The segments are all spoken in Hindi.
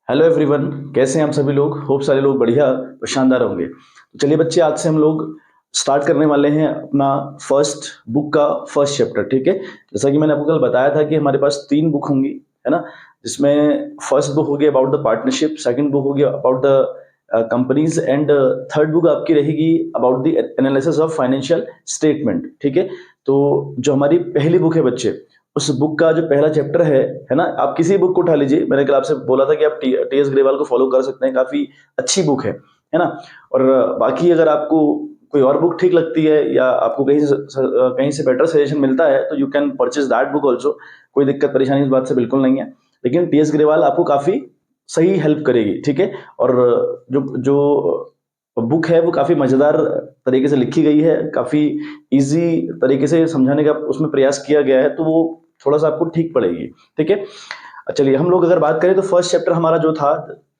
हेलो एवरीवन, कैसे हैं आप सभी लोग। होप सारे लोग बढ़िया और शानदार होंगे। तो चलिए बच्चे, आज से हम लोग स्टार्ट करने वाले हैं अपना फर्स्ट बुक का फर्स्ट चैप्टर। ठीक है, जैसा कि मैंने आपको कल बताया था कि हमारे पास 3 बुक होंगी, है ना। जिसमें फर्स्ट बुक होगी about the partnership, second book होगी about the companies, and third book आपकी रहेगी about the analysis of financial statement. ठीक है, तो जो हमारी पहली बुक है बच्चे, उस बुक का जो पहला चैप्टर है ना। आप किसी बुक को उठा लीजिए, मैंने कल आपसे बोला था कि आप टी एस ग्रेवाल को फॉलो कर सकते हैं, काफी अच्छी बुक है ना। और बाकी अगर आपको कोई और बुक ठीक लगती है या आपको कहीं से बेटर सजेशन मिलता है तो you can purchase that book also. कोई दिक्कत परेशानी इस बात से बिल्कुल नहीं है, लेकिन टी एस ग्रेवाल आपको काफी सही हेल्प करेगी। ठीक है, और जो जो बुक है वो काफी मजेदार तरीके से लिखी गई है, काफी इजी तरीके से समझाने का उसमें प्रयास किया गया है, तो वो थोड़ा सा आपको ठीक पड़ेगी। ठीक है, चलिए हम लोग अगर बात करें तो फर्स्ट चैप्टर हमारा जो था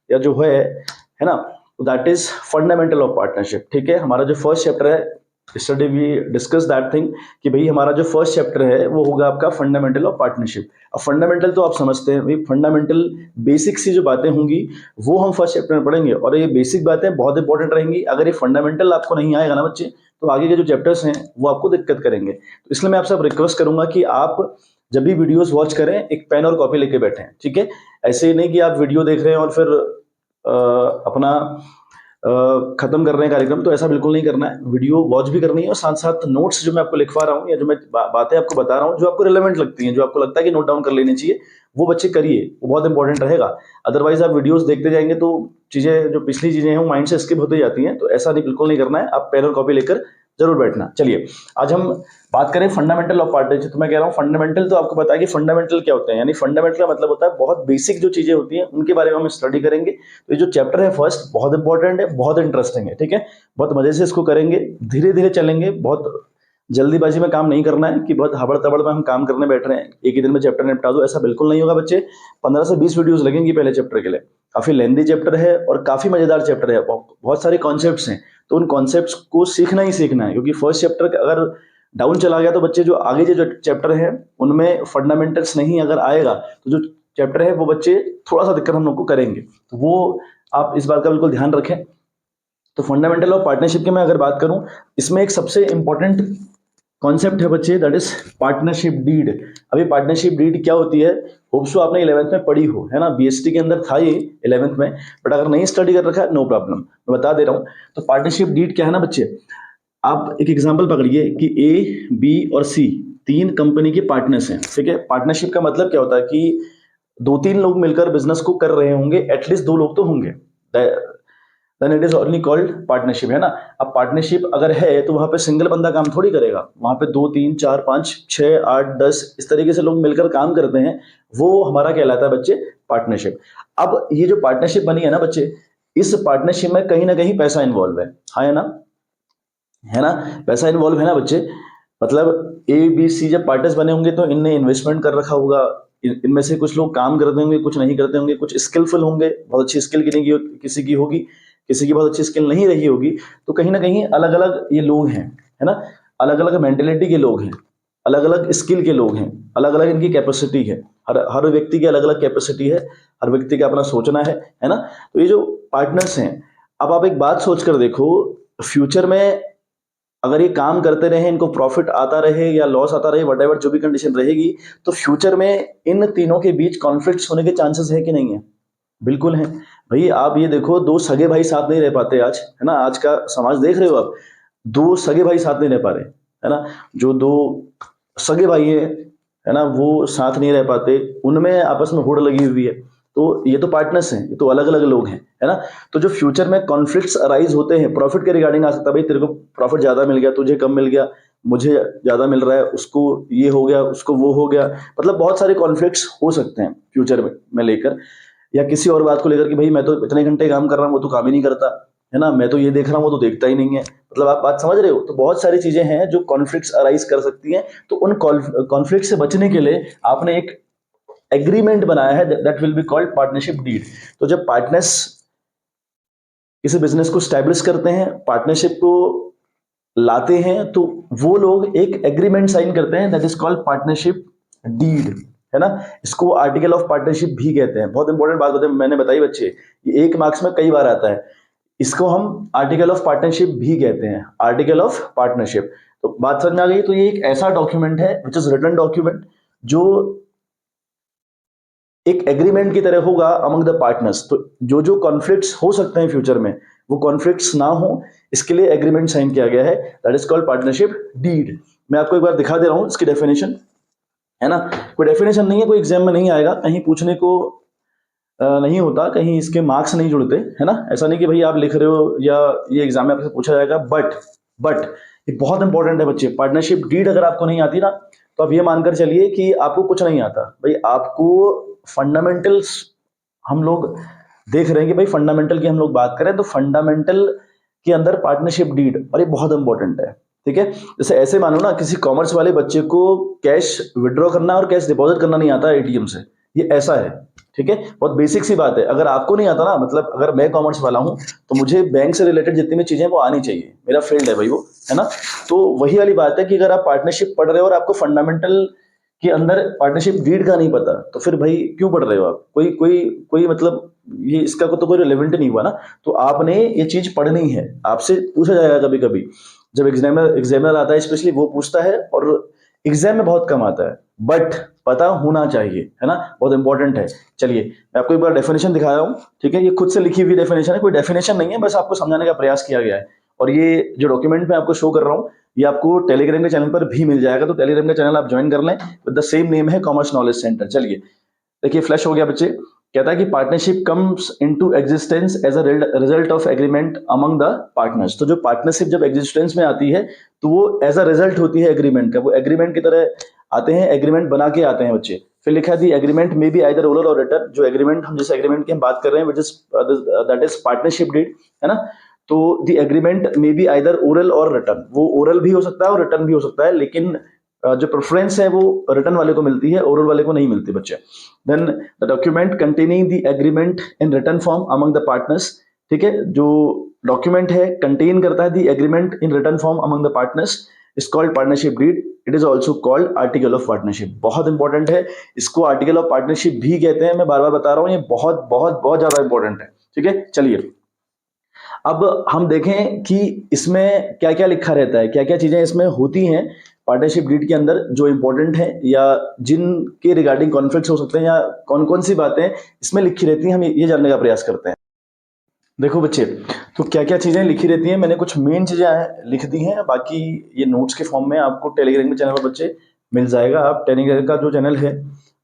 या जो है ना, that is fundamental of partnership. ठीक है, हमारा जो फर्स्ट चैप्टर है, study we discuss that thing कि भाई हमारा जो फर्स्ट चैप्टर है वो होगा आपका फंडामेंटल ऑफ पार्टनरशिप। अब फंडामेंटल तो आप समझते हैं भाई, फंडामेंटल बेसिक सी जो बातें होंगी वो हम फर्स्ट चैप्टर में पढ़ेंगे, और ये बेसिक बातें बहुत इंपॉर्टेंट रहेंगी। अगर ये फंडामेंटल आपको नहीं आएगा ना बच्चे, तो आगे के जो चैप्टर्स हैं वो आपको दिक्कत करेंगे। तो इसलिए मैं आपसे रिक्वेस्ट करूंगा कि आप जब भी वीडियोस वॉच करें एक पेन और कॉपी लेके बैठें। ठीक है, ऐसे ही नहीं कि आप वीडियो देख रहे हैं और फिर अपना खत्म कर रहे हैं कार्यक्रम, तो ऐसा बिल्कुल नहीं करना है। वीडियो वॉच भी करनी है और साथ साथ नोट्स जो मैं आपको लिखवा रहा हूँ या जो मैं बातें आपको बता रहा हूँ जो आपको रिलेवेंट लगती हैं, जो आपको लगता है कि नोट डाउन कर लेनी चाहिए, वो बच्चे करिए, वो बहुत इंपॉर्टेंट रहेगा। अदरवाइज आप वीडियोस देखते जाएंगे तो चीजें, जो पिछली चीजें हैं वो माइंड से स्किप होती जाती हैं। तो ऐसा नहीं, बिल्कुल नहीं करना है। आप पेन और कॉपी लेकर जरूर बैठना। चलिए आज हम बात करें फंडामेंटल ऑफ पार्टनरशिप। तो मैं कह रहा हूँ फंडामेंटल, तो आपको पता है कि फंडामेंटल क्या होते हैं, यानी फंडामेंटल का मतलब होता है बहुत बेसिक जो चीजें होती हैं उनके बारे में हम स्टडी करेंगे। तो ये जो चैप्टर है फर्स्ट बहुत इंपॉर्टेंट है, बहुत इंटरेस्टिंग है। ठीक है, बहुत मजे से इसको करेंगे, धीरे धीरे चलेंगे, बहुत जल्दीबाजी में काम नहीं करना है कि बहुत हबड़ तबड़ में हम काम करने बैठ रहे हैं, एक ही दिन में चैप्टर निपटा दो, ऐसा बिल्कुल नहीं होगा बच्चे। 15 से 20 वीडियोस लगेंगी पहले चैप्टर के लिए। काफी लेंदी चैप्टर है और काफी मजेदार चैप्टर है, बहुत सारे कॉन्सेप्ट्स हैं। तो उन कॉन्सेप्ट्स को सीखना ही सीखना है, क्योंकि फर्स्ट चैप्टर अगर डाउन चला गया तो बच्चे जो आगे जो चैप्टर है उनमें फंडामेंटल्स नहीं अगर आएगा तो जो चैप्टर है वो बच्चे थोड़ा सा दिक्कत हम लोग को करेंगे। तो वो आप इस बात का बिल्कुल ध्यान रखें। तो फंडामेंटल ऑफ पार्टनरशिप की मैं अगर बात करूं, इसमें एक सबसे इंपॉर्टेंट कॉन्सेप्ट है बच्चे, दैट इज पार्टनरशिप डीड। अभी पार्टनरशिप डीड क्या होती है, होप सो आपने 11th में पढ़ी हो, है ना। बीएसटी के अंदर था ये 11th में, बट अगर नहीं स्टडी कर रखा है नो प्रॉब्लम, मैं बता दे रहा हूँ। तो पार्टनरशिप डीड क्या है ना बच्चे, आप एक एग्जांपल पकड़िए कि ए, बी और सी 3 कंपनी के पार्टनर्स हैं। ठीक है, पार्टनरशिप का मतलब क्या होता है कि 2-3 लोग मिलकर बिजनेस को कर रहे होंगे, एटलीस्ट 2 लोग तो होंगे, then it is only called partnership, है ना। अब पार्टनरशिप अगर है तो वहां पे सिंगल बंदा काम थोड़ी करेगा, वहां पे 2 3 4 5 6 8 10 इस तरीके से लोग मिलकर काम करते हैं, वो हमारा कहलाता है बच्चे पार्टनरशिप। अब ये जो पार्टनरशिप बनी है ना बच्चे, इस पार्टनरशिप में कहीं ना कहीं पैसा इन्वॉल्व है ना, है ना। पैसा इन्वॉल्व है ना बच्चे, मतलब ए बी सी जब पार्टनर्स बने होंगे तो इनने इन्वेस्टमेंट कर रखा होगा, इनमें से कुछ लोग काम करते होंगे, कुछ नहीं करते होंगे, कुछ स्किलफुल होंगे, बहुत अच्छी स्किल किसी की होगी, किसी की बहुत अच्छी स्किल नहीं रही होगी। तो कहीं ना कहीं अलग अलग ये लोग हैं, है ना। अलग अलग मेंटेलिटी के लोग हैं, अलग अलग स्किल के लोग हैं, अलग अलग इनकी कैपेसिटी है। हर हर व्यक्ति की अलग अलग कैपेसिटी है, हर व्यक्ति का अपना सोचना है ना। तो ये जो पार्टनर्स हैं, अब आप एक बात सोच कर देखो, फ्यूचर में अगर ये काम करते रहे, इनको प्रॉफिट आता रहे या लॉस आता रहे, वट एवर जो भी कंडीशन रहेगी, तो फ्यूचर में इन तीनों के बीच कॉन्फ्लिक्ट्स होने के चांसेस है कि नहीं है? बिल्कुल है। भाई आप ये देखो, 2 सगे भाई साथ नहीं रह पाते आज, है ना। आज का समाज देख रहे हो आप, 2 सगे भाई साथ नहीं रह पा रहे, है ना। जो 2 सगे भाई है ना, वो साथ नहीं रह पाते, उनमें आपस में होड़ लगी हुई है। तो ये तो पार्टनर्स हैं, ये तो अलग अलग लोग हैं, है ना। तो जो फ्यूचर में कॉन्फ्लिक्ट्स अराइज होते हैं, प्रॉफिट के रिगार्डिंग आ सकता है, भाई तेरे को प्रॉफिट ज्यादा मिल गया, तुझे कम मिल गया, मुझे ज्यादा मिल रहा है, उसको ये हो गया, उसको वो हो गया, मतलब बहुत सारे कॉन्फ्लिक्ट्स हो सकते हैं फ्यूचर में लेकर, या किसी और बात को लेकर कि भाई मैं तो इतने घंटे काम कर रहा हूँ, वो तो काम ही नहीं करता, है ना। मैं तो ये देख रहा हूँ, वो तो देखता ही नहीं है, मतलब आप बात समझ रहे हो। तो बहुत सारी चीजें हैं जो कॉन्फ्लिक्ट्स अराइज कर सकती हैं। तो उन कॉन्फ्लिक्ट से बचने के लिए आपने एक एग्रीमेंट बनाया है, that will be called partnership deed. तो जब पार्टनर्स किसी बिजनेस को स्टैब्लिश करते हैं, पार्टनरशिप को लाते हैं, तो वो लोग एक एग्रीमेंट साइन करते हैं, that is called partnership deed, है ना। इसको आर्टिकल ऑफ पार्टनरशिप भी कहते हैं। बहुत इंपॉर्टेंट बात होती है, मैंने बताई बच्चे, ये 1 मार्क्स में कई बार आता है। इसको हम आर्टिकल ऑफ पार्टनरशिप भी कहते हैं, आर्टिकल ऑफ पार्टनरशिप। तो बात समझ में आ गई। तो ये एक ऐसा डॉक्यूमेंट है विच इज रिटन डॉक्यूमेंट जो एक एग्रीमेंट की तरह होगा अमंग द पार्टनर्स। तो जो जो कॉन्फ्लिक्ट्स हो सकते हैं फ्यूचर में, वो कॉन्फ्लिक्ट्स ना हो, इसके लिए एग्रीमेंट साइन किया गया है, that is called partnership deed. मैं आपको एक बार दिखा दे रहा हूं इसकी डेफिनेशन, है ना। कोई डेफिनेशन नहीं है, कोई एग्जाम में नहीं आएगा, कहीं पूछने को नहीं होता, कहीं इसके मार्क्स नहीं जुड़ते, है ना। ऐसा नहीं कि भाई आप लिख रहे हो या ये एग्जाम में आपसे पूछा जाएगा। बट ये बहुत इंपॉर्टेंट है बच्चे। पार्टनरशिप डीड अगर आपको नहीं आती ना, तो आप ये मानकर चलिए कि आपको कुछ नहीं आता। भाई आपको फंडामेंटल्स, हम लोग देख रहे हैं कि भाई फंडामेंटल की हम लोग बात करें तो फंडामेंटल के अंदर पार्टनरशिप डीड, और ये बहुत इंपॉर्टेंट है, ठीक है। जैसे ऐसे मानो ना, किसी कॉमर्स वाले बच्चे को कैश विड्रॉ करना और कैश डिपॉजिट करना नहीं आता एटीएम से, ये ऐसा है, ठीक है। बहुत बेसिक सी बात है। अगर आपको नहीं आता ना, मतलब अगर मैं कॉमर्स वाला हूं तो मुझे बैंक से रिलेटेड जितनी भी चीजें वो आनी चाहिए, मेरा फील्ड है भाई वो, है ना। तो वही वाली बात है कि अगर आप पार्टनरशिप पढ़ रहे हो और आपको फंडामेंटल के अंदर पार्टनरशिप डीड का नहीं पता, तो फिर भाई क्यों पढ़ रहे हो आप? कोई कोई कोई मतलब ये इसका तो कोई रिलेवेंट नहीं हुआ ना। तो आपने ये चीज पढ़नी है, आपसे पूछा जाएगा कभी कभी जब एग्जामिनर आता है, स्पेशली वो पूछता है, और एग्जाम में बहुत कम आता है, बट पता होना चाहिए, है ना, बहुत इंपॉर्टेंट है। चलिए मैं आपको एक बार डेफिनेशन दिखा रहा हूँ, ठीक है। ये खुद से लिखी हुई डेफिनेशन है, कोई डेफिनेशन नहीं है, बस आपको समझाने का प्रयास किया गया है। और ये जो डॉक्यूमेंट मैं आपको शो कर रहा हूँ, ये आपको टेलीग्राम के चैनल पर भी मिल जाएगा, तो टेलीग्राम का चैनल आप ज्वाइन कर लें, विद द सेम नेम है कॉमर्स नॉलेज सेंटर। चलिए देखिए, फ्लैश हो गया बच्चे। कहता है कि partnership comes into existence as a result of agreement among the partners. तो जो पार्टनरशिप जब एग्जिस्टेंस में आती है तो वो एज अ रिजल्ट होती है एग्रीमेंट का, वो एग्रीमेंट की तरह आते हैं, एग्रीमेंट बना के आते हैं बच्चे। फिर लिखा है दी एग्रीमेंट में बी आइदर ओरल और रिटन। जो एग्रीमेंट, हम जिस एग्रीमेंट की हम बात कर रहे हैं, which is that is partnership deed, है ना। तो द एग्रीमेंट में बी आइदर ओरल और रिटन, वो ओरल भी हो सकता है और रिटन भी हो सकता है, लेकिन जो प्रेफरेंस है वो रिटर्न वाले को मिलती है, ओरल वाले को नहीं मिलती बच्चे। Then the document containing the agreement in written form among the partners, ठीक है। जो डॉक्यूमेंट है कंटेन करता है the agreement in written form among the partners is called partnership deed. It is also called article of partnership. बहुत इंपॉर्टेंट है, इसको आर्टिकल ऑफ पार्टनरशिप भी कहते हैं। मैं बार बार बता रहा हूँ, ये बहुत बहुत बहुत ज्यादा इंपॉर्टेंट है, ठीक है। चलिए अब हम देखें कि इसमें क्या क्या लिखा रहता है, क्या क्या चीजें इसमें होती हैं पार्टनरशिप डीड के अंदर जो इंपॉर्टेंट है, या जिनके रिगार्डिंग कॉन्फ्लिक्ट्स हो सकते हैं, या कौन कौन सी बातें इसमें लिखी रहती हैं, हम ये जानने का प्रयास करते हैं। देखो बच्चे, तो क्या क्या चीजें लिखी रहती हैं, मैंने कुछ मेन चीजें लिख दी हैं, बाकी ये नोट्स के फॉर्म में आपको टेलीग्राम के चैनल पर बच्चे मिल जाएगा। आप टेलीग्राम का जो चैनल है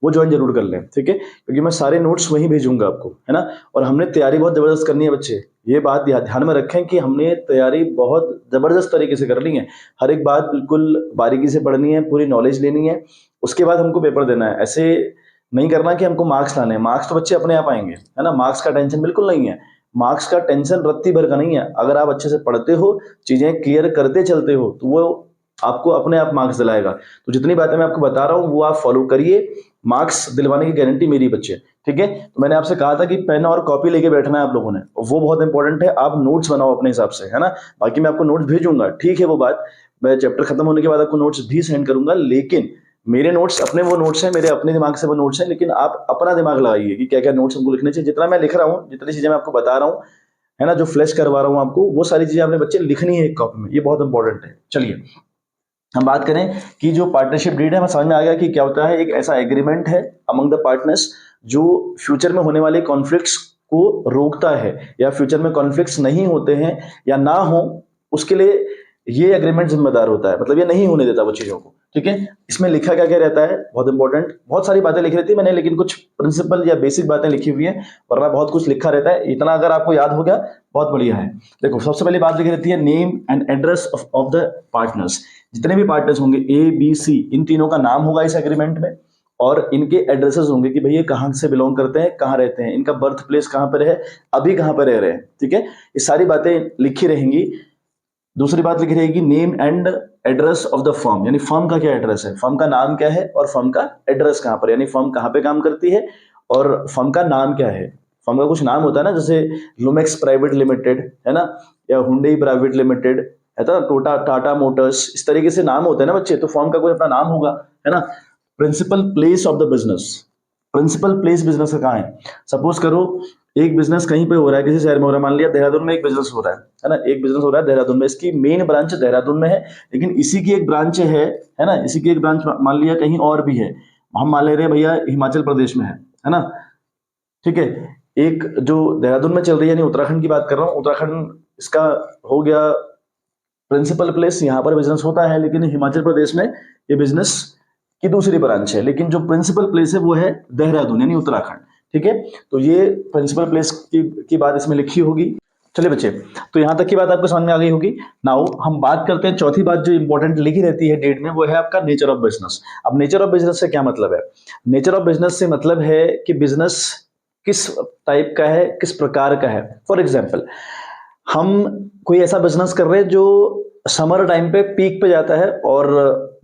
वो ज्वाइन जरूर कर लें, ठीक है, क्योंकि मैं सारे नोट्स वहीं भेजूंगा आपको, है ना। और हमने तैयारी बहुत जबरदस्त करनी है बच्चे, ये बात ध्यान में रखें कि हमने तैयारी बहुत जबरदस्त तरीके से करनी है। हर एक बात बिल्कुल बारीकी से पढ़नी है, पूरी नॉलेज लेनी है, उसके बाद हमको पेपर देना है। ऐसे नहीं करना कि हमको मार्क्स लाने हैं, मार्क्स तो बच्चे अपने आप आएंगे, है ना। मार्क्स का टेंशन बिल्कुल नहीं है, मार्क्स का टेंशन रत्ती भर का नहीं है। अगर आप अच्छे से पढ़ते हो, चीजें क्लियर करते चलते हो, तो वो आपको अपने आप मार्क्स दिलाएगा। तो जितनी बातें मैं आपको बता रहा हूँ वो आप फॉलो करिए, मार्क्स दिलवाने की गारंटी मेरी बच्चे, ठीक है। तो मैंने आपसे कहा था कि पेन और कॉपी लेके बैठना है आप लोगों ने, वो बहुत इंपॉर्टेंट है। आप नोट्स बनाओ अपने हिसाब से, है ना। बाकी मैं आपको नोट्स भेजूंगा, ठीक है, वो बात मैं चैप्टर खत्म होने के बाद आपको नोट्स भी सेंड करूंगा, लेकिन मेरे नोट्स अपने वो नोट्स हैं, मेरे अपने दिमाग से वो नोट्स हैं, लेकिन आप अपना दिमाग लगाइए कि क्या क्या नोट्स हमको लिखने चाहिए। जितना मैं लिख रहा हूँ, जितनी चीजें मैं आपको बता रहा हूँ, है ना, जो फ्लैश करवा रहा हूँ आपको, वो सारी चीजें आपने बच्चे लिखनी है एक कॉपी में, ये बहुत इंपॉर्टेंट है। चलिए हम बात करें कि जो पार्टनरशिप डीड है, हमें समझ में आ गया कि क्या होता है। एक ऐसा एग्रीमेंट है अमंग द पार्टनर्स जो फ्यूचर में होने वाले कॉन्फ्लिक्ट्स को रोकता है, या फ्यूचर में कॉन्फ्लिक्ट्स नहीं होते हैं या ना हो, उसके लिए ये एग्रीमेंट जिम्मेदार होता है, मतलब ये नहीं होने देता वो चीजों को, ठीक है। इसमें लिखा क्या क्या रहता है, बहुत इंपॉर्टेंट, बहुत सारी बातें लिखी रहती है मैंने, लेकिन कुछ प्रिंसिपल या बेसिक बातें लिखी हुई है, वरना बहुत कुछ लिखा रहता है। इतना अगर आपको याद हो गया बहुत बढ़िया है। देखो सबसे पहली बात लिखी रहती है name and address of the partners. जितने भी पार्टनर्स होंगे ए बी सी, इन तीनों का नाम होगा इस एग्रीमेंट में, और इनके एड्रेसेस होंगे कि भाई ये कहाँ से बिलोंग करते हैं, कहाँ रहते हैं, इनका बर्थ प्लेस कहाँ पर है, अभी कहाँ पर रह रहे हैं, ठीक है। ये सारी बातें लिखी रहेंगी। दूसरी बात लिखी रहेगी name and address of the firm, यानी फर्म का क्या एड्रेस है, फर्म का नाम क्या है, और फर्म का एड्रेस कहाँ पर, यानी फर्म कहाँ पे काम करती है और फर्म का नाम क्या है। फर्म का कुछ नाम होता है ना, जैसे लुमेक्स प्राइवेट लिमिटेड, है ना, या हुंडई प्राइवेट लिमिटेड, है ना, टाटा मोटर्स, इस तरीके से नाम होते हैं ना बच्चे, तो फर्म का कोई अपना नाम होगा, है ना। Principal place of the business. Principal place business का कहाँ है? सपोज करो एक बिजनेस कहीं पे हो रहा है, किसी शहर में हो रहा है, मान लिया देहरादून में एक बिजनेस हो रहा है ना, एक बिजनेस हो रहा है देहरादून में, इसकी मेन ब्रांच देहरादून में है, लेकिन इसी की एक ब्रांच है ना, इसी की एक ब्रांच मान लिया कहीं और भी है, हम मान ले रहे हैं भैया हिमाचल प्रदेश में है ना, ठीक है। एक जो देहरादून में चल रही है, यानी उत्तराखंड की बात कर रहा हूँ, उत्तराखंड इसका हो गया प्रिंसिपल प्लेस, यहाँ पर बिजनेस होता है, लेकिन हिमाचल प्रदेश में ये बिजनेस की दूसरी ब्रांच है, लेकिन जो प्रिंसिपल प्लेस है वो है देहरादून यानी उत्तराखंड, ठीक है। तो ये प्रिंसिपल प्लेस की बात इसमें लिखी होगी। चलिए बच्चे, तो यहां तक की बात आपको समझ में आ गई होगी। नाउ हम बात करते हैं चौथी बात जो इंपॉर्टेंट लिखी रहती है डेट में, वो है आपका नेचर ऑफ बिजनेस। अब नेचर ऑफ बिजनेस से क्या मतलब है? नेचर ऑफ बिजनेस से मतलब है कि बिजनेस किस टाइप का है, किस प्रकार का है। फॉर एग्जाम्पल, हम कोई ऐसा बिजनेस कर रहे हैं जो समर टाइम पे पीक पे जाता है और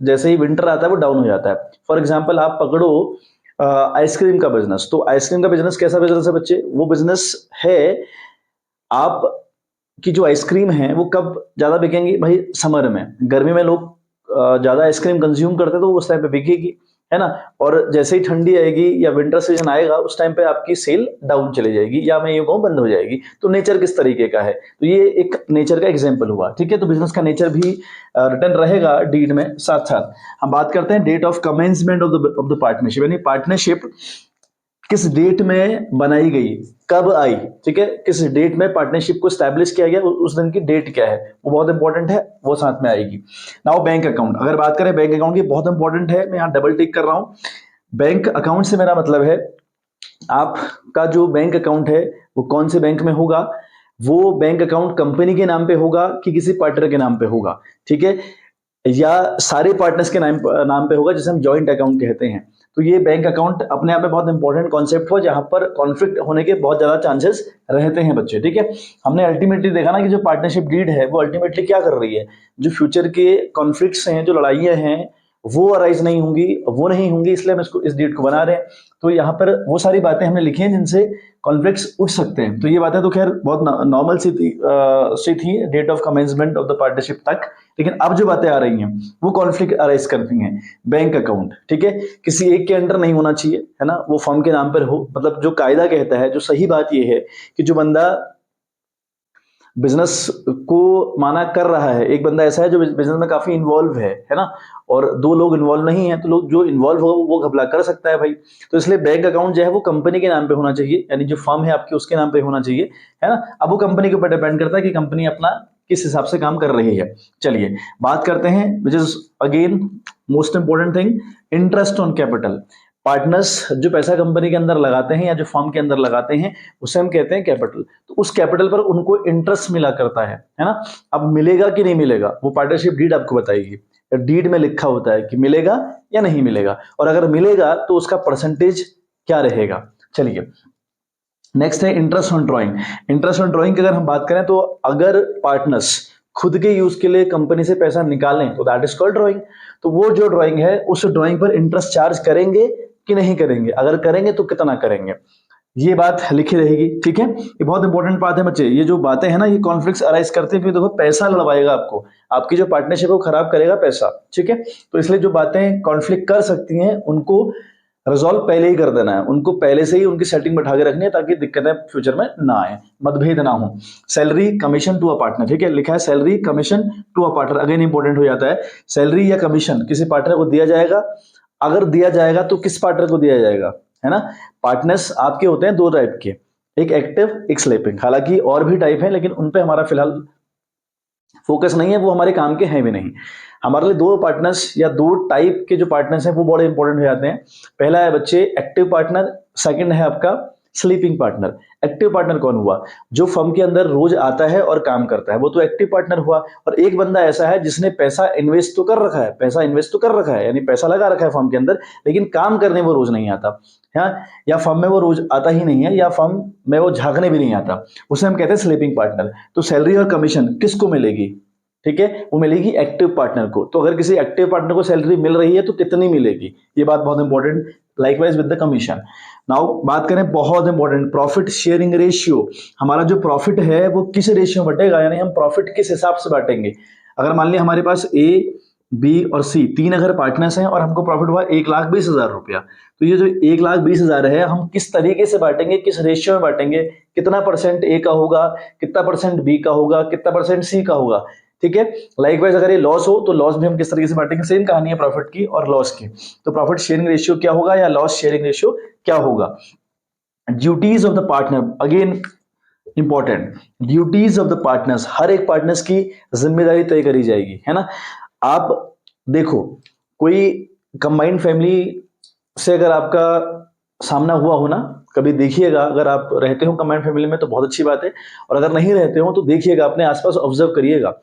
जैसे ही विंटर आता है वो डाउन हो जाता है। फॉर एग्जाम्पल आप पकड़ो आइसक्रीम का बिजनेस, तो आइसक्रीम का बिजनेस कैसा बिजनेस है बच्चे? वो बिजनेस है, आप की जो आइसक्रीम है वो कब ज्यादा बिकेंगी भाई? समर में। गर्मी में लोग ज्यादा आइसक्रीम कंज्यूम करते हैं तो उस टाइम पे बिकेगी, है ना। और जैसे ही ठंडी आएगी या विंटर सीजन आएगा उस टाइम पे आपकी सेल डाउन चली जाएगी, या मैं ये कहूँ बंद हो जाएगी। तो नेचर किस तरीके का है, तो ये एक नेचर का एग्जांपल हुआ, ठीक है। तो बिजनेस का नेचर भी रिटर्न रहेगा डीड में। साथ साथ हम बात करते हैं date of commencement of the partnership, यानी पार्टनरशिप किस डेट में बनाई गई, कब आई, ठीक है। किस डेट में पार्टनरशिप को स्टैब्लिश किया गया, उस दिन की डेट क्या है, वो बहुत इंपॉर्टेंट है, वो साथ में आएगी। नाउ बैंक अकाउंट, अगर बात करें बैंक अकाउंट की, बहुत इंपॉर्टेंट है, मैं यहाँ डबल टिक कर रहा हूं। बैंक अकाउंट से मेरा मतलब है आपका जो बैंक अकाउंट है वो कौन से बैंक में होगा, वो बैंक अकाउंट कंपनी के नाम पे होगा कि किसी पार्टनर के नाम पे होगा, ठीक है, या सारे पार्टनर्स के नाम पे होगा, जिसे हम जॉइंट अकाउंट कहते हैं। तो ये बैंक अकाउंट अपने आप में बहुत इंपॉर्टेंट कॉन्सेप्ट हो, जहां पर कॉन्फ्लिक्ट होने के बहुत ज्यादा चांसेस रहते हैं बच्चे, ठीक है। हमने अल्टीमेटली देखा ना कि जो पार्टनरशिप डीड है वो अल्टीमेटली क्या कर रही है, जो फ्यूचर के कॉन्फ्लिक्ट्स हैं, जो लड़ाइयां हैं, वो अराइज नहीं होंगी, वो नहीं होंगी, इसलिए हम इसको इस डेट को बना रहे हैं। तो यहाँ पर वो सारी बातें हमने लिखी हैं जिनसे कॉन्फ्लिक्ट्स उठ सकते हैं। तो ये बातें तो खैर बहुत नॉर्मल सी थी date of commencement of the partnership तक, लेकिन अब जो बातें आ रही हैं वो कॉन्फ्लिक्ट अराइज करती हैं। बैंक अकाउंट, ठीक है, किसी एक के अंडर नहीं होना चाहिए, है ना, वो फर्म के नाम पर हो। मतलब जो कायदा कहता है, जो सही बात ये है कि जो बंदा बिजनेस को माना कर रहा है, एक बंदा ऐसा है जो बिजनेस में काफी इन्वॉल्व है ना, और दो लोग इन्वॉल्व नहीं है, तो लोग जो इन्वॉल्व हो वो घपला कर सकता है भाई। तो इसलिए बैंक अकाउंट जो है वो कंपनी के नाम पे होना चाहिए, यानी जो फर्म है आपकी उसके नाम पे होना चाहिए, है ना। अब वो कंपनी के ऊपर डिपेंड करता है कि कंपनी अपना किस हिसाब से काम कर रही है। चलिए बात करते हैं, which is again most important thing, interest on capital. Partners जो पैसा कंपनी के अंदर लगाते हैं या जो फर्म के अंदर लगाते हैं उसे हम कहते हैं कैपिटल। तो उस कैपिटल पर उनको इंटरेस्ट मिला करता है ना। अब मिलेगा कि नहीं मिलेगा वो पार्टनरशिप डीड आपको बताएगी। डीड में लिखा होता है कि मिलेगा या नहीं मिलेगा, और अगर मिलेगा तो उसका परसेंटेज क्या रहेगा। चलिए नेक्स्ट है interest on drawing. Interest on drawing की अगर हम बात करें तो अगर पार्टनर्स खुद के यूज के लिए कंपनी से पैसा निकालें तो दैट इज कॉल्ड ड्रॉइंग। तो वो जो ड्रॉइंग है उस ड्रॉइंग पर इंटरेस्ट चार्ज करेंगे कि नहीं करेंगे, अगर करेंगे तो कितना करेंगे, ये बात लिखी रहेगी, ठीक है। ये बहुत इंपॉर्टेंट बात है बच्चे, ये जो बातें हैं ना ये कॉन्फ्लिक्ट्स अराइज करते हैं, क्योंकि देखो पैसा लड़वाएगा आपको, आपकी जो पार्टनरशिप है वो खराब करेगा पैसा, ठीक है। तो इसलिए जो बातें कॉन्फ्लिक्ट कर सकती हैं उनको रिजॉल्व पहले ही कर देना है, उनको पहले से ही उनकी सेटिंग बैठा के रखनी है ताकि दिक्कतें फ्यूचर में ना आए, मतभेद ना हो। Salary commission to a partner, ठीक है, लिखा है salary commission to a partner, again important हो जाता है। सैलरी या कमीशन किसी पार्टनर को दिया जाएगा, अगर दिया जाएगा तो किस पार्टनर को दिया जाएगा, है ना। पार्टनर्स आपके होते हैं दो टाइप के, एक एक्टिव एक स्लीपिंग, हालांकि और भी टाइप है लेकिन उन पे हमारा फिलहाल फोकस नहीं है, वो हमारे काम के हैं भी नहीं। हमारे लिए दो पार्टनर्स या दो टाइप के जो पार्टनर्स हैं वो बड़े इंपॉर्टेंट हो जाते हैं। पहला है बच्चे एक्टिव पार्टनर, सेकंड है आपका स्लीपिंग पार्टनर। एक्टिव पार्टनर कौन हुआ, जो फर्म के अंदर रोज आता है और काम करता है, वो तो एक्टिव पार्टनर हुआ। और एक बंदा ऐसा है जिसने पैसा इन्वेस्ट तो कर रखा है, पैसा इन्वेस्ट तो कर रखा है, यानी पैसा लगा रखा है फर्म के अंदर, लेकिन काम करने वो रोज नहीं आता है, या फर्म में वो रोज आता ही नहीं है, या फर्म में वो झांकने भी नहीं आता, उसे हम कहते हैं स्लीपिंग पार्टनर। तो सैलरी और कमीशन किसको मिलेगी, ठीक है, वो मिलेगी एक्टिव पार्टनर को। तो अगर किसी एक्टिव पार्टनर को सैलरी मिल रही है तो कितनी मिलेगी, ये बात बहुत important. Likewise with the commission. Now बात करें बहुत इंपॉर्टेंट प्रॉफिट शेयरिंग रेशियो। हमारा जो प्रॉफिट है वो किस रेशियो में बटेगा, यानी हम प्रॉफिट किस हिसाब से बांटेंगे। अगर मान लिया हमारे पास ए बी और सी तीन अगर पार्टनर्स हैं और हमको प्रॉफिट हुआ 1,20,000 रुपया, तो ये जो 1,20,000 है हम किस तरीके से बांटेंगे, किस रेशियो में बांटेंगे, कितना परसेंट ए का होगा, कितना परसेंट बी का होगा, कितना परसेंट सी का होगा। ठीक है, लाइकवाइज अगर ये लॉस हो तो लॉस भी हम किस तरीके से बांटेंगे, सेम कहानी है प्रॉफिट की और लॉस की। तो प्रॉफिट शेयरिंग रेशियो क्या होगा या लॉस शेयरिंग रेशियो क्या होगा। Duties of the partner, again important, duties of the partners, हर एक पार्टनर्स की जिम्मेदारी तय करी जाएगी, है ना। आप देखो, कोई कंबाइंड फैमिली से अगर आपका सामना हुआ हो ना, कभी देखिएगा, अगर आप रहते हो कंबाइंड फैमिली में तो बहुत अच्छी बात है, और अगर नहीं रहते हो तो देखिएगा, अपने आसपास ऑब्जर्व करिएगा।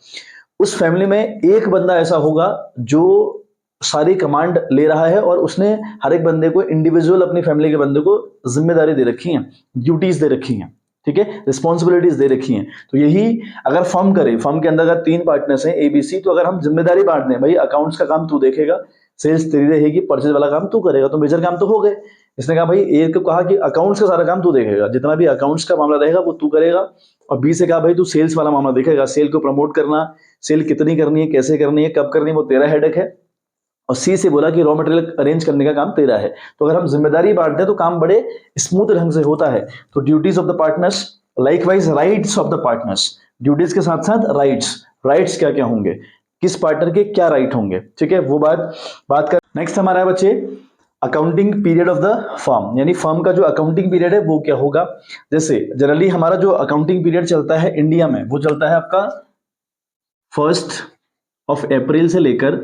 उस फैमिली में एक बंदा ऐसा होगा जो सारी कमांड ले रहा है और उसने हर एक बंदे को इंडिविजुअल, अपनी फैमिली के बंदे को जिम्मेदारी दे रखी है, ड्यूटीज दे रखी हैं, ठीक है, रिस्पॉन्सिबिलिटीज दे रखी हैं। तो यही अगर फर्म करे, फर्म के अंदर अगर तीन पार्टनर्स हैं एबीसी, तो अगर हम जिम्मेदारी बांट दें, भाई अकाउंट्स का काम तू देखेगा, सेल्स तेरी रहेगी, परचेज वाला काम तू करेगा, तो मेजर काम तो हो गए। इसने कहा भाई, ए को कहा कि अकाउंट्स का सारा काम तू देखेगा, जितना भी अकाउंट्स का मामला रहेगा वो तू करेगा, और बी से कहा भाई तू सेल्स वाला मामला देखेगा, सेल को प्रमोट करना, सेल कितनी करनी है, कैसे करनी है, कब करनी है, वो तेरा हेडेक है। और सी से बोला कि रॉ मटेरियल अरेंज करने का काम तेरा है। तो अगर हम जिम्मेदारी बांटते हैं तो काम बड़े स्मूथ ढंग से होता है। तो duties of the partners, likewise rights of the partners, duties के साथ साथ राइट्स, राइट्स क्या क्या होंगे, किस पार्टनर के क्या राइट होंगे, ठीक है, वो बात कर। नेक्स्ट हमारा है बच्चे accounting period of the firm, यानी फर्म का जो अकाउंटिंग पीरियड है वो क्या होगा। जैसे जनरली हमारा जो अकाउंटिंग पीरियड चलता है इंडिया में, वो चलता है आपका 1 अप्रैल से लेकर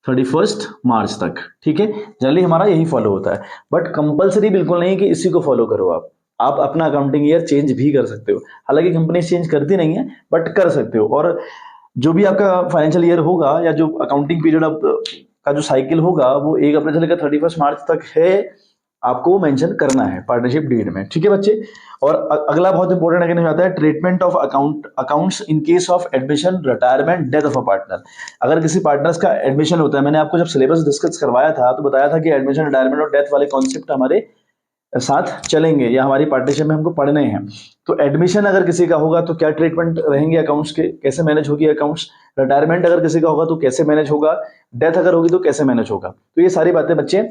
31 मार्च तक, ठीक है, जनरली हमारा यही फॉलो होता है। बट कंपलसरी बिल्कुल नहीं कि इसी को फॉलो करो आप अपना अकाउंटिंग ईयर चेंज भी कर सकते हो, हालांकि कंपनी चेंज करती नहीं है, बट कर सकते हो। और जो भी आपका फाइनेंशियल ईयर होगा या जो अकाउंटिंग पीरियड का जो साइकिल होगा वो 1 अप्रैल से लेकर 31 मार्च तक है, आपको वो मेंशन करना है पार्टनरशिप डीड में, ठीक है बच्चे। और अगला बहुत इंपॉर्टेंट अगेन हो जाता है treatment of accounts in case of admission, retirement, death of a partner. अगर किसी पार्टनर्स का एडमिशन होता है, मैंने आपको जब सिलेबस डिस्कस करवाया था तो बताया था कि एडमिशन, रिटायरमेंट और डेथ वाले कॉन्सेप्ट हमारे साथ चलेंगे या हमारी पार्टनरशिप में हमको पढ़ने हैं। तो एडमिशन अगर किसी का होगा तो क्या ट्रीटमेंट रहेंगे अकाउंट्स के, कैसे मैनेज होगी अकाउंट्स, रिटायरमेंट अगर किसी का होगा तो कैसे मैनेज होगा, डेथ अगर होगी तो कैसे मैनेज होगा। तो ये सारी बातें बच्चे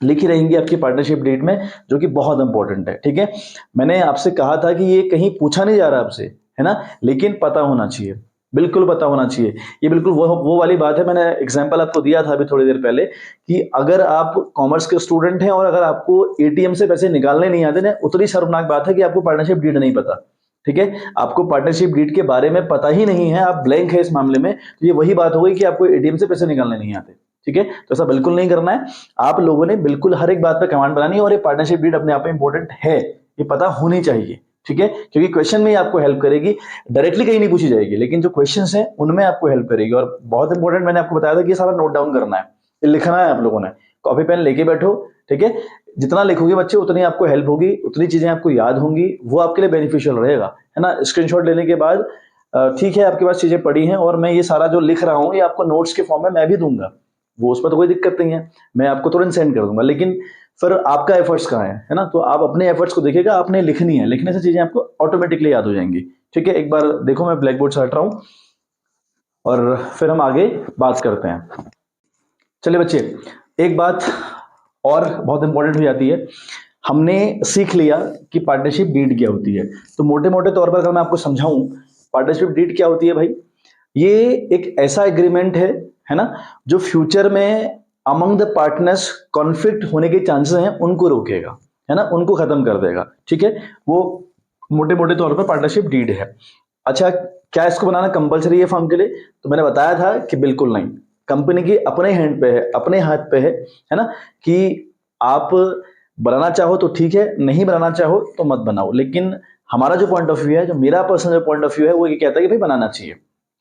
लिखी रहेंगी आपकी पार्टनरशिप डेट में, जो कि बहुत इंपॉर्टेंट है, ठीक है। मैंने आपसे कहा था कि ये कहीं पूछा नहीं जा रहा आपसे, है ना, लेकिन पता होना चाहिए, बिल्कुल पता होना चाहिए। ये बिल्कुल वो वाली बात है, मैंने एग्जांपल आपको दिया था अभी थोड़ी देर पहले, कि अगर आप कॉमर्स के स्टूडेंट हैं और अगर आपको एटीएम से पैसे निकालने नहीं आते ना, उतनी शर्मनाक बात है कि आपको पार्टनरशिप डीड नहीं पता, ठीक है। आपको पार्टनरशिप डीड के बारे में पता ही नहीं है, आप ब्लैंक है इस मामले में, तो ये वही बात हो गई कि आपको एटीएम से पैसे निकालने नहीं आते, ठीक है। तो ऐसा बिल्कुल नहीं करना है, आप लोगों ने बिल्कुल हर एक बात पे कमांड बनानी है, और ये पार्टनरशिप डीड अपने आप में इंपॉर्टेंट है, ये पता होनी चाहिए, ठीक है, क्योंकि क्वेश्चन में ही आपको हेल्प करेगी, डायरेक्टली कहीं नहीं पूछी जाएगी, लेकिन जो क्वेश्चंस हैं उनमें आपको हेल्प करेगी। और बहुत इंपॉर्टेंट, मैंने आपको बताया था कि ये सारा नोट डाउन करना है, ये लिखना है आप लोगों ने, कॉपी पेन लेके बैठो, ठीक है। जितना लिखोगे बच्चे उतनी आपको हेल्प होगी, उतनी चीजें आपको याद होंगी, वो आपके लिए बेनिफिशियल रहेगा, है ना। स्क्रीनशॉट लेने के बाद ठीक है, आपके पास चीजें पड़ी हैं और मैं ये सारा जो लिख रहा हूँ ये आपको नोट्स के फॉर्म में मैं भी दूंगा, वो उसमें तो कोई दिक्कत नहीं है, मैं आपको तुरंत सेंड कर दूंगा, लेकिन फिर आपका एफर्ट्स कहाँ है ना। तो आप अपने एफर्ट्स को देखिएगा, आपने लिखनी है, लिखने से चीजें आपको ऑटोमेटिकली याद हो जाएंगी, ठीक है। एक बार देखो, मैं ब्लैक बोर्ड से हट रहा हूं और फिर हम आगे बात करते हैं। चलिए बच्चे, एक बात और बहुत इंपॉर्टेंट हो जाती है, हमने सीख लिया कि पार्टनरशिप डीड क्या होती है। तो मोटे मोटे तौर पर अगर मैं आपको समझाऊं, पार्टनरशिप डीड क्या होती है भाई, ये एक ऐसा एग्रीमेंट है ना, जो फ्यूचर में अमंग द पार्टनर्स कॉन्फ्लिक्ट होने के चांसेस हैं उनको रोकेगा, है ना, उनको खत्म कर देगा, ठीक है। वो मोटे मोटे तौर पर पार्टनरशिप डीड है। अच्छा, क्या इसको बनाना कंपलसरी है फर्म के लिए, तो मैंने बताया था कि बिल्कुल नहीं, कंपनी की अपने हैंड पे है, अपने हाथ पे है ना, कि आप बनाना चाहो तो ठीक है, नहीं बनाना चाहो तो मत बनाओ। लेकिन हमारा जो पॉइंट ऑफ व्यू है, जो मेरा पर्सनल पॉइंट ऑफ व्यू है, वो ये कहता है कि भाई बनाना चाहिए,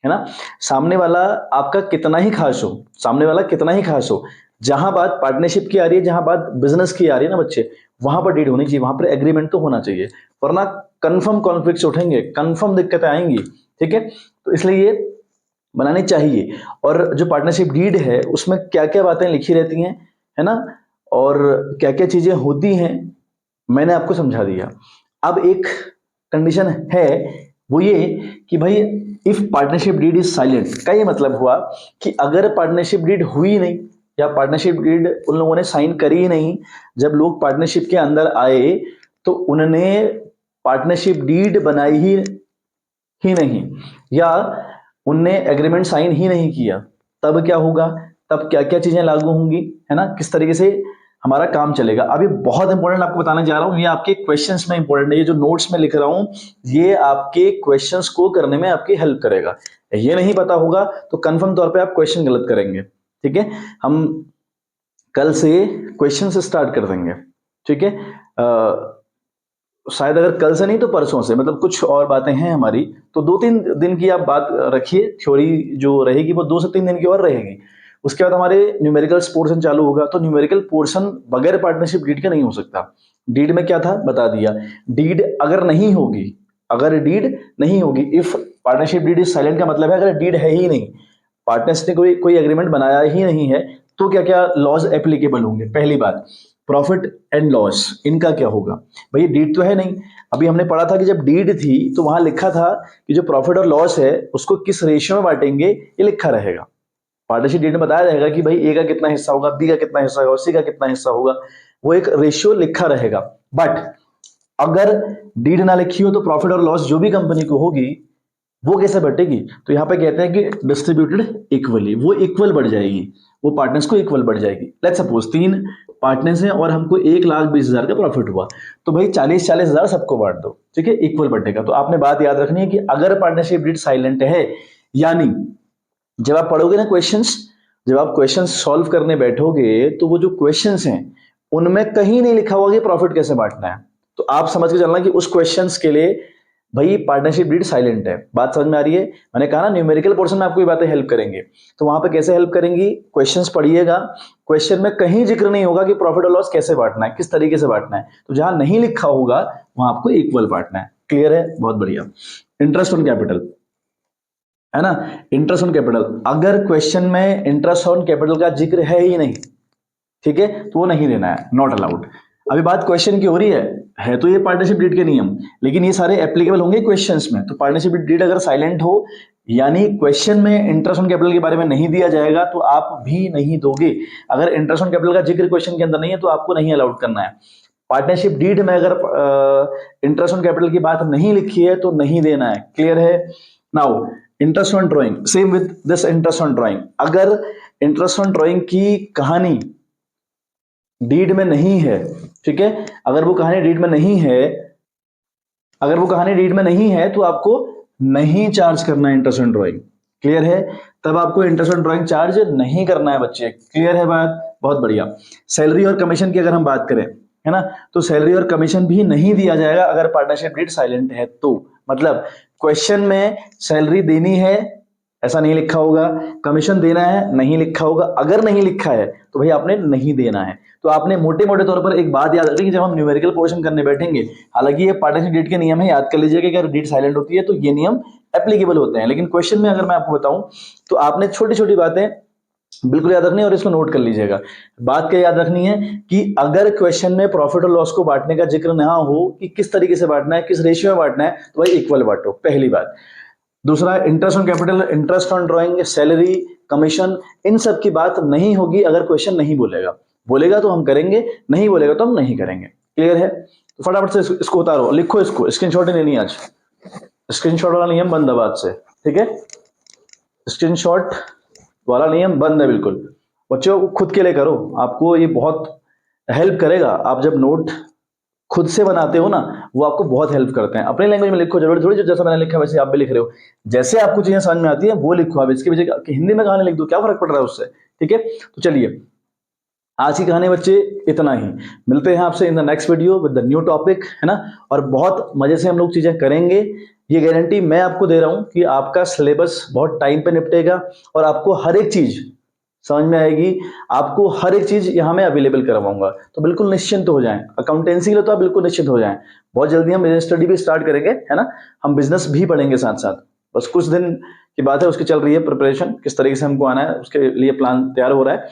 है ना। सामने वाला आपका कितना ही खास हो, सामने वाला कितना ही खास हो, जहां बात पार्टनरशिप की आ रही है, जहां बात बिजनेस की आ रही है ना बच्चे, वहां पर डीड होनी चाहिए, वहां पर एग्रीमेंट तो होना चाहिए, वरना कंफर्म कॉन्फ्लिक्ट्स उठेंगे, कंफर्म दिक्कतें आएंगी, ठीक है। तो इसलिए ये बनानी चाहिए। और जो पार्टनरशिप डीड है उसमें क्या क्या बातें लिखी रहती हैं, है ना, और क्या क्या चीजें होती हैं, मैंने आपको समझा दिया। अब एक कंडीशन है, वो ये कि भाई if partnership deed is silent का ये मतलब हुआ कि अगर पार्टनरशिप डीड हुई नहीं या पार्टनरशिप डीड उन लोगों ने साइन करी ही नहीं, जब लोग पार्टनरशिप के अंदर आए तो उन्होंने पार्टनरशिप डीड बनाई ही नहीं या उनने एग्रीमेंट साइन ही नहीं किया, तब क्या होगा, तब क्या क्या चीजें लागू होंगी, है ना, किस तरीके से हमारा काम चलेगा। अभी बहुत इंपॉर्टेंट आपको बताने जा रहा हूं, ये आपके क्वेश्चंस में इंपॉर्टेंट है, ये जो नोट्स में लिख रहा हूं ये आपके क्वेश्चंस को करने में आपकी हेल्प करेगा। ये नहीं पता होगा तो कंफर्म तौर पे आप क्वेश्चन गलत करेंगे, ठीक है। हम कल से क्वेश्चन से स्टार्ट कर देंगे, ठीक है। शायद अगर कल से नहीं तो परसों से, मतलब कुछ और बातें हैं हमारी, तो 2-3 दिन की आप बात रखिए, थ्योरी जो रहेगी वो 2 से 3 दिन की और रहेगी। उसके बाद हमारे न्यूमेरिकल्स पोर्शन चालू होगा, तो न्यूमेरिकल पोर्शन बगैर पार्टनरशिप डीड के नहीं हो सकता। डीड में क्या था बता दिया, डीड अगर नहीं होगी, अगर डीड नहीं होगी, if partnership deed is silent का मतलब है अगर डीड है ही नहीं, पार्टनर्स ने कोई कोई एग्रीमेंट बनाया ही नहीं है, तो क्या क्या लॉज एप्लीकेबल होंगे। पहली बात, प्रॉफिट एंड लॉस, इनका क्या होगा, भाई डीड तो है नहीं। अभी हमने पढ़ा था कि जब डीड थी तो वहां लिखा था कि जो प्रॉफिट और लॉस है उसको किस रेशियो में बांटेंगे, ये लिखा रहेगा। पार्टनरशिप डीड में बताया जाएगा कि भाई ए का कितना हिस्सा होगा, बी का कितना हिस्सा होगा, सी का कितना हिस्सा होगा, वो एक रेशियो लिखा रहेगा। बट अगर डीड ना लिखी हो तो प्रॉफिट और लॉस जो भी कंपनी को होगी वो कैसे बटेगी, तो यहाँ पे कहते हैं कि डिस्ट्रीब्यूटेड इक्वली, वो इक्वल बढ़ जाएगी, वो पार्टनर्स को इक्वल बढ़ जाएगी। लेट्स सपोज 3 पार्टनर्स हैं और हमको 1,20,000 का प्रॉफिट हुआ, तो भाई 40,000 सबको बांट दो, ठीक है, इक्वल बटेगा। तो आपने बात याद रखनी है कि अगर पार्टनरशिप डीड साइलेंट है, यानी जब आप पढ़ोगे ना क्वेश्चंस, जब आप क्वेश्चंस सॉल्व करने बैठोगे तो वो जो क्वेश्चंस हैं उनमें कहीं नहीं लिखा होगा कि प्रॉफिट कैसे बांटना है, तो आप समझ के चलना कि उस क्वेश्चंस के लिए भाई पार्टनरशिप डीड साइलेंट है। बात समझ में आ रही है, मैंने कहा ना न्यूमेरिकल पोर्शन में आपको ये बातें हेल्प करेंगे, तो वहां पे कैसे हेल्प करेंगी, क्वेश्चंस पढ़िएगा, क्वेश्चन में कहीं जिक्र नहीं होगा कि प्रॉफिट और लॉस कैसे बांटना है, किस तरीके से बांटना है, तो जहां नहीं लिखा होगा वहां आपको इक्वल बांटना है। क्लियर है, बहुत बढ़िया। इंटरेस्ट ऑन कैपिटल, है ना, इंटरेस्ट ऑन कैपिटल, अगर क्वेश्चन में इंटरेस्ट ऑन कैपिटल का जिक्र है ही नहीं, ठीक है, तो वो नहीं देना है, नॉट अलाउड। अभी बात क्वेश्चन की हो रही है तो ये पार्टनरशिप डीड के नियम, लेकिन ये सारे एप्लीकेबल होंगे क्वेश्चंस में। तो पार्टनरशिप डीड अगर साइलेंट हो, यानी क्वेश्चन में इंटरेस्ट ऑन कैपिटल के बारे में नहीं दिया जाएगा, तो आप भी नहीं दोगे। अगर इंटरेस्ट ऑन कैपिटल का जिक्र क्वेश्चन के अंदर नहीं है तो आपको नहीं अलाउड करना है। पार्टनरशिप डीड में अगर इंटरेस्ट ऑन कैपिटल की बात नहीं लिखी है तो नहीं देना है। क्लियर है। Now interest on drawing, same with this interest on drawing, अगर इंटरेस्ट ऑन ड्रॉइंग की कहानी डीड में नहीं है, ठीक है, अगर वो कहानी डीड में नहीं है, अगर वो कहानी डीड में नहीं है तो आपको नहीं चार्ज करना है इंटरेस्ट ऑन ड्रॉइंग। क्लियर है, तब आपको इंटरेस्ट ऑन ड्रॉइंग चार्ज नहीं करना है बच्चे। क्लियर है बात, बहुत बढ़िया। सैलरी और कमीशन की अगर हम बात करें, है ना, तो सैलरी और कमीशन भी नहीं दिया जाएगा अगर पार्टनरशिप डीड साइलेंट है तो, मतलब क्वेश्चन में सैलरी देनी है ऐसा नहीं लिखा होगा, कमीशन देना है नहीं लिखा होगा, अगर नहीं लिखा है तो भाई आपने नहीं देना है। तो आपने मोटे मोटे तौर पर एक बात याद रखनी कि जब हम न्यूमेरिकल पोर्शन करने बैठेंगे, हालांकि ये पार्टनरशिप डीड के नियम है, याद कर लीजिएगा कि अगर डीड साइलेंट होती है तो ये नियम एप्लीकेबल होते हैं, लेकिन क्वेश्चन में अगर मैं आपको बताऊं तो आपने छोटी छोटी बातें बिल्कुल याद रखनी है और इसको नोट कर लीजिएगा। बात क्या याद रखनी है कि अगर क्वेश्चन में प्रॉफिट और लॉस को बांटने का जिक्र ना हो कि किस तरीके से बांटना है, किस रेशियो में बांटना है, तो भाई इक्वल बांटो, पहली बात। दूसरा, interest on capital, interest on drawing, salary, commission, इन सब की बात नहीं होगी अगर क्वेश्चन नहीं बोलेगा। बोलेगा तो हम करेंगे, नहीं बोलेगा तो हम नहीं करेंगे। क्लियर है, तो फटाफट से इसको उतारो, लिखो, इसको स्क्रीनशॉट ही लेनी आज, स्क्रीनशॉट वाला नियम बंद है बात से, ठीक है, स्क्रीनशॉट वाला नियम बंद है बिल्कुल। बच्चों खुद के लिए करो, आपको ये बहुत हेल्प करेगा। आप जब नोट खुद से बनाते हो ना, वो आपको बहुत हेल्प करते हैं। अपनी लैंग्वेज में लिखो, जरूरी थोड़ी जैसा मैंने लिखा वैसे आप भी लिख रहे हो, जैसे आपको चीजें समझ में आती है वो लिखो। आप इसके पीछे हिंदी में कहानी लिख दो, क्या फर्क पड़ रहा है उससे, ठीक है। तो चलिए आज की कहानी बच्चे इतना ही, मिलते हैं आपसे in the next video with the new topic, है ना, और बहुत मजे से हम लोग चीजें करेंगे। ये गारंटी मैं आपको दे रहा हूं कि आपका सिलेबस बहुत टाइम पे निपटेगा और आपको हर एक चीज समझ में आएगी, आपको हर एक चीज यहाँ मैं अवेलेबल करवाऊंगा, तो बिल्कुल निश्चिंत हो जाएं। अकाउंटेंसी के लिए तो आप बिल्कुल निश्चिंत हो जाएं। बहुत जल्दी हम बिजनेस स्टडी भी स्टार्ट करेंगे, है ना, हम बिजनेस भी पढ़ेंगे साथ साथ, बस कुछ दिन की बात है, उसकी चल रही है प्रिपरेशन, किस तरीके से हमको आना है उसके लिए प्लान तैयार हो रहा है।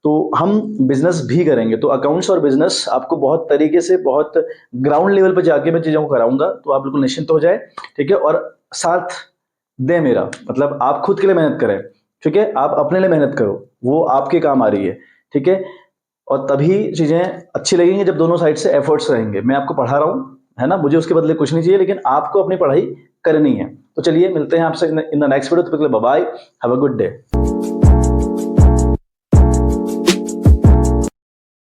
तो हम बिजनेस भी करेंगे, तो अकाउंट्स और बिजनेस आपको बहुत तरीके से, बहुत ग्राउंड लेवल पर जाके मैं चीजों को कराऊंगा, तो आप बिल्कुल निश्चिंत हो जाए, ठीक है। और साथ दे मेरा, मतलब आप खुद के लिए मेहनत करें, ठीक है, आप अपने लिए मेहनत करो, वो आपके काम आ रही है, ठीक है। और तभी चीजें अच्छी लगेंगी जब दोनों साइड से एफर्ट्स रहेंगे। मैं आपको पढ़ा रहा हूँ, है ना, मुझे उसके बदले कुछ नहीं चाहिए, लेकिन आपको अपनी पढ़ाई करनी है। तो चलिए मिलते हैं आपसे इन द नेक्स्ट वीडियो, तब तक के लिए bye bye, have a good day.